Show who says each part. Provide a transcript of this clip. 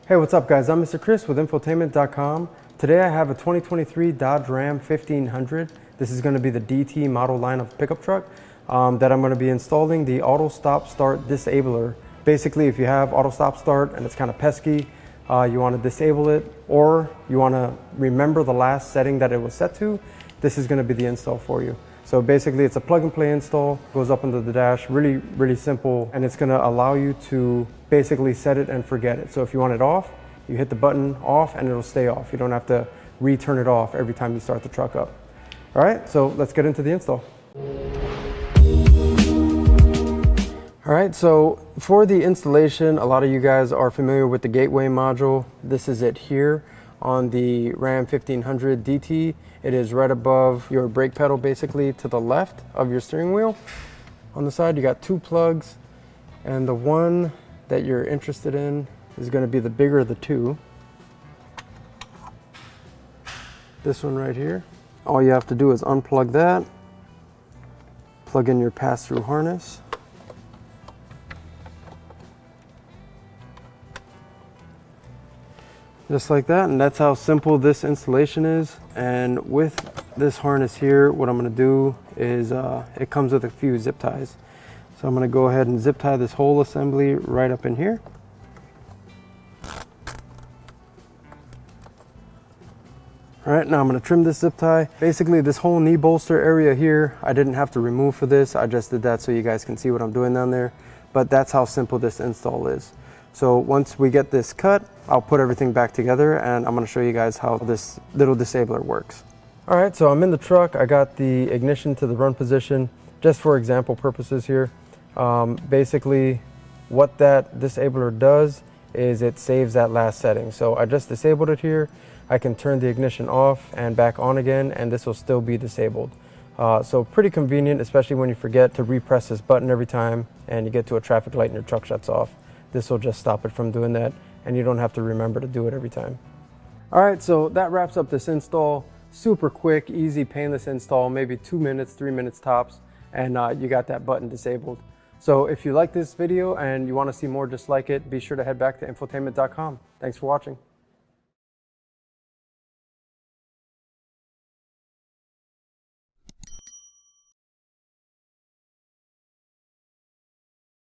Speaker 1: Hey, what's up guys? I'm Mr. Chris with infotainment.com. Today I have a 2023 Dodge Ram 1500. This is going to be the DT model line of pickup truck that I'm going to be installing the auto stop start disabler. Basically, if you have auto stop start and it's kind of pesky, you want to disable it, or you want to remember the last setting that it was set to, this is going to be the install for you. So basically it's a plug and play install, goes up into the dash, really simple, and it's going to allow you to basically set it and forget it. So if you want it off, you hit the button off and it'll stay off. You don't have to re-turn it off every time you start the truck up. All right, so let's get into the install. All right, so for the installation, a lot of you guys are familiar with the gateway module. This is it here on the Ram 1500 DT. It is right above your brake pedal, basically to the left of your steering wheel. On the side, you got two plugs, and the one that you're interested in is going to be the bigger of the two. This one right here. All you have to do is unplug that, plug in your pass-through harness. Just like that, and that's how simple this installation is. And with this harness here, what I'm going to do is it comes with a few zip ties. So I'm going to go ahead and zip tie this whole assembly right up in here. All right, now I'm going to trim this zip tie. Basically, this whole knee bolster area here, I didn't have to remove for this. I just did that so you guys can see what I'm doing down there. But that's how simple this install is. So once we get this cut, I'll put everything back together and I'm going to show you guys how this little disabler works. All right, so I'm in the truck. I got the ignition to the run position just for example purposes here. Basically, what that disabler does is it saves that last setting. So I just disabled it here. I can turn the ignition off and back on again, and this will still be disabled. So pretty convenient, especially when you forget to repress this button every time and you get to a traffic light and your truck shuts off. This will just stop it from doing that, and you don't have to remember to do it every time. All right, so that wraps up this install. Super quick, easy, painless install, maybe 2 minutes, 3 minutes tops, and you got that button disabled. So if you like this video and you want to see more just like it, be sure to head back to infotainment.com. Thanks for watching.